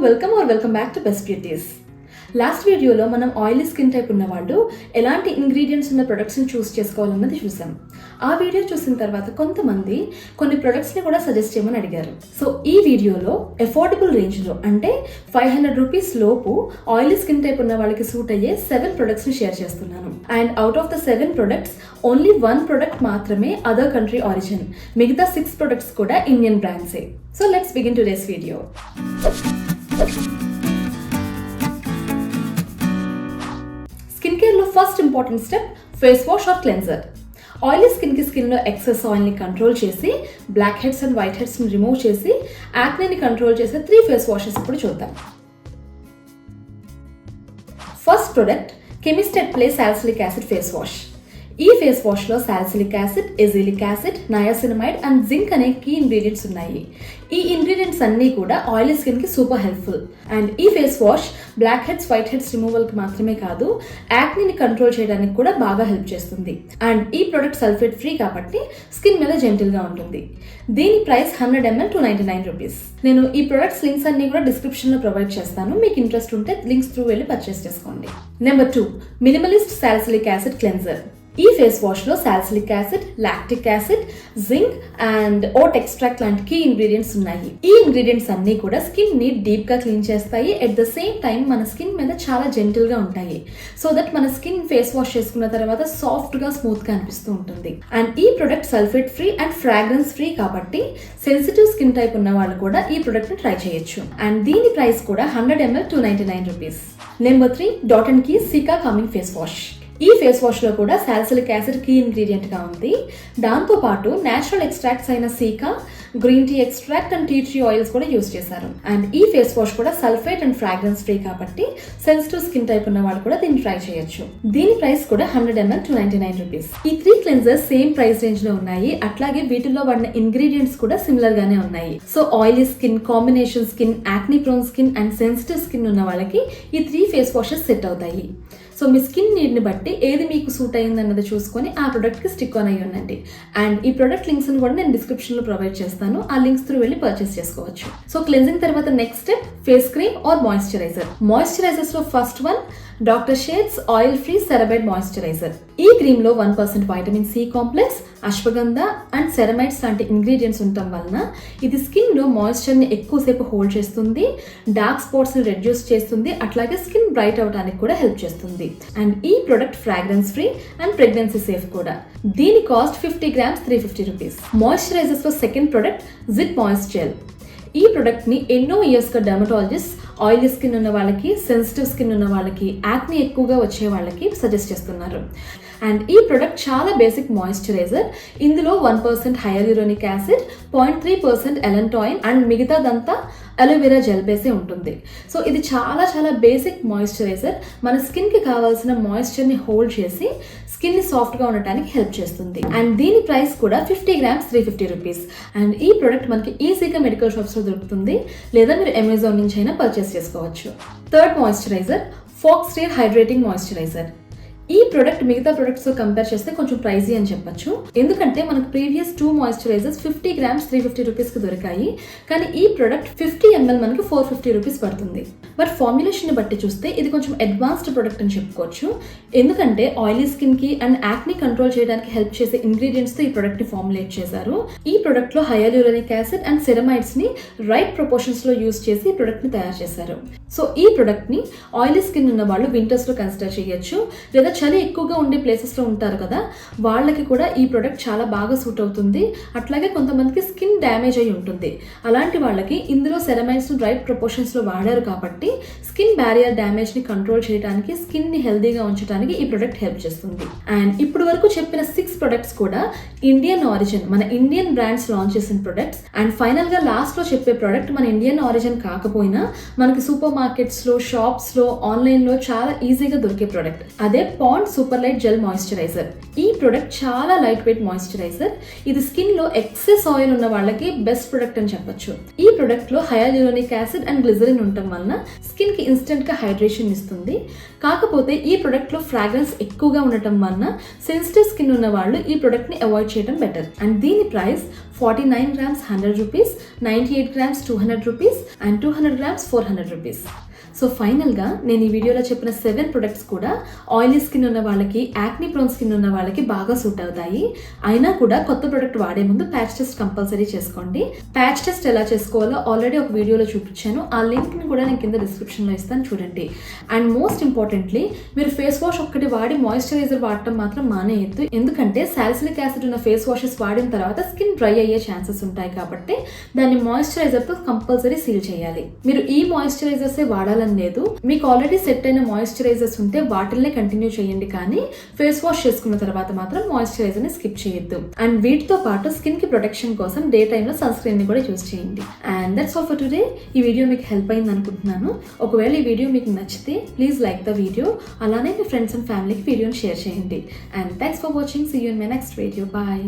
Welcome back to best beauties. Last వీడియోలో మనం oily skin type ఉన్న వాళ్ళు ఎలాంటి ఇంగ్రీడియంట్స్ ఉన్న ప్రొడక్ట్స్ని చూస్ చేసుకోవాలన్నది చూసాం. ఆ వీడియో చూసిన తర్వాత కొంతమంది కొన్ని ప్రొడక్ట్స్ని కూడా సజెస్ట్ చేయమని అడిగారు. సో ఈ వీడియోలో అఫోర్డబుల్ రేంజ్లో అంటే 500 రూపీస్ లోపు ఆయిలీ స్కిన్ టైప్ ఉన్న వాళ్ళకి సూట్ అయ్యే 7 ప్రొడక్ట్స్ని షేర్ చేస్తున్నాను. And out of the 7 products only 1 product మాత్రమే అదర్ కంట్రీ ఆరిజిన్, మిగతా 6 ప్రొడక్ట్స్ కూడా ఇండియన్ బ్రాండ్సే. So let's begin today's video. Skin కేర్లో first important step face wash or cleanser. Oily స్కిన్లో ఎక్సెస్ ఆయిల్ని కంట్రోల్ చేసి బ్లాక్ హెడ్స్ అండ్ వైట్ హెడ్స్ని రిమూవ్ చేసి యాక్నేని కంట్రోల్ చేసే 3 ఫేస్ వాషెస్ ఇప్పుడు చూద్దాం. First product chemist at play salicylic acid face wash. ఈ ఫేస్ వాష్లో salicylic acid, azelaic acid, niacinamide and zinc అనే కీ ఇంగ్రీడియంట్స్ ఉన్నాయి. ఈ ఇంగ్రీడియంట్స్ అన్నీ కూడా ఆయిలీ స్కిన్కి సూపర్ హెల్ప్ఫుల్. అండ్ ఈ face wash blackheads, whiteheads రిమూవల్కి మాత్రమే కాదు, యాక్నీని కంట్రోల్ చేయడానికి కూడా బాగా హెల్ప్ చేస్తుంది. అండ్ ఈ ప్రొడక్ట్ సల్ఫేట్ ఫ్రీ కాబట్టి స్కిన్ మీద జెంటిల్గా ఉంటుంది. దీని ప్రైస్ 100 ml 299 రూపీస్. నేను ఈ ప్రొడక్ట్స్ లింక్స్ అన్ని కూడా డిస్క్రిప్షన్లో ప్రొవైడ్ చేస్తాను. మీకు ఇంట్రెస్ట్ ఉంటే లింక్స్ త్రూ వెళ్ళి పర్చేస్ చేసుకోండి. Number 2 Minimalist salicylic acid cleanser. ఈ ఫేస్ వాష్లో salicylic acid, lactic acid, zinc and oat extract లాంటి కీ ఇంగ్రీడియంట్స్ ఉన్నాయి. ఈ ఇంగ్రీడియంట్స్ అన్నీ కూడా స్కిన్ ని డీప్గా క్లీన్ చేస్తాయి. అట్ ద సేమ్ టైం మన స్కిన్ మీద చాలా జెంటిల్గా ఉంటాయి. సో దట్ మన స్కిన్ ఫేస్ వాష్ చేసుకున్న తర్వాత సాఫ్ట్గా, స్మూత్గా అనిపిస్తూ ఉంటుంది. అండ్ ఈ product sulphate free and fragrance free కాబట్టి సెన్సిటివ్ స్కిన్ టైప్ ఉన్న వాళ్ళు కూడా ఈ ప్రొడక్ట్ని ట్రై చేయొచ్చు. అండ్ దీని ప్రైస్ కూడా 100 ml 299 rupees. Number 3 dot and key cica calming face wash. ఈ ఫేస్ వాష్లో కూడా సాలిసిలిక్ యాసిడ్ కీ ఇంగ్రీడియంట్గా ఉంది. దాంతోపాటు నేచురల్ ఎక్స్ట్రాక్ట్స్ అయిన cica, green tea extract and tea tree oils కూడా యూస్ చేశారు. అండ్ ఈ ఫేస్ వాష్ కూడా సల్ఫేట్ అండ్ ఫ్రాగ్రెన్స్ ఫ్రీ కాబట్టి సెన్సిటివ్ స్కిన్ టైప్ ఉన్న వాళ్ళు కూడా దీన్ని ట్రై చేయొచ్చు. దీని ప్రైస్ కూడా 100 ml 299 రూపీస్. ఈ 3 క్లెన్జర్స్ సేమ్ ప్రైస్ రేంజ్ లో ఉన్నాయి. అట్లాగే వీటిల్లో వాడిన ఇంగ్రీడియంట్స్ కూడా సిమిలర్ గానే ఉన్నాయి. So oily skin, combination skin, acne prone skin and sensitive skin ఉన్న వాళ్ళకి ఈ 3 ఫేస్ వాషెస్ సెట్ అవుతాయి. సో మీ స్కిన్ నీడ్ని బట్టి ఏది మీకు సూట్ అయింది అన్నది చూసుకొని ఆ ప్రొడక్ట్కి స్టిక్ ఆన్ అయ్యి ఉండండి. అండ్ ఈ ప్రొడక్ట్ లింక్స్ని కూడా నేను డిస్క్రిప్షన్లో ప్రొవైడ్ చేస్తాను. ఆ లింక్స్ త్రూ వెళ్ళి పర్చేస్ చేసుకోవచ్చు. సో క్లెన్జింగ్ తర్వాత next step face cream or moisturiser. మాయిశ్చరైజర్స్లో first one doctor Sheth's oil free ceramide moisturiser. ఈ క్రీమ్ లో 1% vitamin C complex, ashwagandha and ceramides లాంటి ఇంగ్రీడియంట్స్ ఉండటం వలన ఇది స్కిన్ లో మాయిశ్చర్ ని ఎక్కువసేపు హోల్డ్ చేస్తుంది, డార్క్ స్పాట్స్ ని రెడ్యూస్ చేస్తుంది, అట్లాగే స్కిన్ బ్రైట్ అవడానికి కూడా హెల్ప్ చేస్తుంది. అండ్ ఈ product fragrance free and pregnancy safe కూడా. దీని కాస్ట్ 50 grams 350 రూపీస్. మాయిశ్చరైజర్స్ లో సెకండ్ ప్రొడక్ట్ జిప్ మాయిశ్చర్. ఈ ప్రొడక్ట్ని ఎన్నో ఇయర్స్గా డర్మటాలజిస్ట్ ఆయిలీ స్కిన్ ఉన్న వాళ్ళకి, సెన్సిటివ్ స్కిన్ ఉన్న వాళ్ళకి, యాక్నీ ఎక్కువగా వచ్చే వాళ్ళకి సజెస్ట్ చేస్తున్నారు. అండ్ ఈ ప్రొడక్ట్ చాలా బేసిక్ మాయిశ్చరైజర్. ఇందులో 1% హైయాలురోనిక్ యాసిడ్, 0.3% ఎలంటాయిన్ అండ్ మిగతాదంతా అలోవెరా జెల్ బేసే ఉంటుంది. సో ఇది చాలా చాలా బేసిక్ మాయిశ్చరైజర్. మన స్కిన్కి కావాల్సిన మాయిశ్చర్ని హోల్డ్ చేసి స్కిన్ని సాఫ్ట్గా ఉండటానికి హెల్ప్ చేస్తుంది. అండ్ దీని ప్రైస్ కూడా 50 grams 350 రూపీస్. అండ్ ఈ ప్రొడక్ట్ మనకి ఈజీగా మెడికల్ షాప్స్లో దొరుకుతుంది, లేదా మీరు అమెజాన్ నుంచి అయినా పర్చేస్ చేసుకోవచ్చు. Third moisturiser foxtail hydrating moisturiser. ఈ ప్రొడక్ట్ మిగతా ప్రొడక్ట్స్తో కంపేర్ చేస్తే కొంచెం ప్రైజీ అని చెప్పొచ్చు. ఎందుకంటే మనకు ప్రీవియస్ 2 మాయిశ్చరైజర్స్ 50 grams 350 రూపీస్కి దొరికాయి. కానీ ఈ ప్రొడక్ట్ 50 ml మనకి 450 రూపీస్ పడుతుంది. బట్ ఫార్ములేషన్ బట్టి చూస్తే ఇది కొంచెం అడ్వాన్స్డ్ ప్రొడక్ట్ అని చెప్పుకోవచ్చు. ఎందుకంటే ఆయిలీ స్కిన్కి అండ్ యాక్నీ కంట్రోల్ చేయడానికి హెల్ప్ చేసే ఇంగ్రీడియంట్స్తో ఈ ప్రొడక్ట్ని ఫార్ములేట్ చేశారు. ఈ ప్రొడక్ట్లో hyaluronic acid and సెరమైడ్స్ని right ప్రపోర్షన్స్లో use చేసి ఈ ప్రొడక్ట్ని తయారు చేశారు. సో ఈ ప్రొడక్ట్ని ఆయిలీ స్కిన్ ఉన్న వాళ్ళు వింటర్స్లో కన్సిడర్ చేయొచ్చు, లేదా చలి ఎక్కువగా ఉండే ప్లేసెస్లో ఉంటారు కదా, వాళ్ళకి కూడా ఈ ప్రొడక్ట్ చాలా బాగా సూట్ అవుతుంది. అట్లాగే కొంతమందికి స్కిన్ డ్యామేజ్ అయి ఉంటుంది. అలాంటి వాళ్ళకి ఇందులో సెరమైడ్స్ను రైట్ ప్రపోర్షన్స్లో వాడారు కాబట్టి స్కిన్ బ్యారియర్ డ్యామేజ్ని కంట్రోల్ చేయడానికి, స్కిన్ని హెల్దీగా ఉంచడానికి ఈ ప్రొడక్ట్ హెల్ప్ చేస్తుంది. అండ్ ఇప్పుడు వరకు చెప్పిన 6 ప్రొడక్ట్స్ కూడా ఇండియన్ ఆరిజిన్, మన ఇండియన్ బ్రాండ్స్ లాంచ్ చేసిన ప్రొడక్ట్స్. అండ్ ఫైనల్గా లాస్ట్లో చెప్పే ప్రొడక్ట్ మన ఇండియన్ ఆరిజిన్ కాకపోయినా మనకి సూపర్ మార్కెట్స్లో, షాప్స్లో, ఆన్లైన్లో చాలా ఈజీగా దొరికే ప్రొడక్ట్. అదే Pond's super light gel moisturizer. ఈ ప్రొడక్ట్ చాలా లైట్ వెయిట్ మాయిశ్చరైజర్. ఇది స్కిన్ లో ఎక్సెస్ ఆయిల్ ఉన్న వాళ్ళకి బెస్ట్ ప్రొడక్ట్ అని చెప్పొచ్చు. ఈ ప్రొడక్ట్ లో హైయాలురోనిక్ యాసిడ్ అండ్ గ్లిజరిన్ ఉండటం వలన స్కిన్ కి ఇన్స్టెంట్ గా హైడ్రేషన్ ఇస్తుంది. కాకపోతే ఈ ప్రొడక్ట్ లో ఫ్రాగ్రెన్స్ ఎక్కువగా ఉండటం వలన సెన్సిటివ్ స్కిన్ ఉన్న వాళ్ళు ఈ ప్రొడక్ట్ ని అవాయిడ్ చేయడం బెటర్. అండ్ దీని price 49 grams 100 rupees, 98 grams 200 rupees and 200 grams 400 rupees. So ఫైనల్గా నేను ఈ వీడియోలో చెప్పిన 7 ప్రొడక్ట్స్ కూడా ఆయిలీ స్కిన్ ఉన్న వాళ్ళకి, యాక్నీ ప్రోన్ స్కిన్ ఉన్న వాళ్ళకి బాగా సూట్ అవుతాయి. అయినా కూడా కొత్త ప్రొడక్ట్ వాడే ముందు ప్యాచ్ టెస్ట్ కంపల్సరీ చేసుకోండి. ప్యాచ్ టెస్ట్ ఎలా చేసుకోవాలో ఆల్రెడీ ఒక వీడియోలో చూపించాను. ఆ లింక్ని కూడా నేను కింద డిస్క్రిప్షన్లో ఇస్తాను, చూడండి. అండ్ మోస్ట్ ఇంపార్టెంట్లీ మీరు ఫేస్ వాష్ ఒక్కటి వాడి మాయిశ్చరైజర్ వాడటం మాత్రం మానేయద్దు. ఎందుకంటే సాలిసిలిక్ యాసిడ్ ఉన్న ఫేస్ వాషెస్ వాడిన తర్వాత స్కిన్ డ్రై అయ్యే ఛాన్సెస్ ఉంటాయి కాబట్టి దాన్ని మాయిశ్చరైజర్తో కంపల్సరీ సీల్ చేయాలి. మీరు ఈ మాయిశ్చరైజర్సే వాడాలని లేదు. మీకు ఆల్రెడీ సెట్ అయిన మాయిశ్చరైజర్స్ ఉంటే వాటిల్నే కంటిన్యూ చేయండి, కానీ ఫేస్ వాష్ చేసుకున్న తర్వాత మాత్రం మాయిశ్చరైజర్ ని స్కిప్ చేయొద్దు. అండ్ వీటితో పాటు స్కిన్ కి ప్రొటెక్షన్ కోసం డే టైమ్ లో సన్ స్క్రీన్ ని కూడా యూజ్ చేయండి. And that's all for today. ఈ వీడియో మీకు హెల్ప్ అయింది అనుకుంటున్నాను. ఒకవేళ ఈ వీడియో మీకు నచ్చితే ప్లీజ్ లైక్ ద వీడియో, అలానే మీ ఫ్రెండ్స్ అండ్ ఫ్యామిలీకి వీడియోని షేర్ చేయండి. And thanks for watching. See you in my next video. Bye.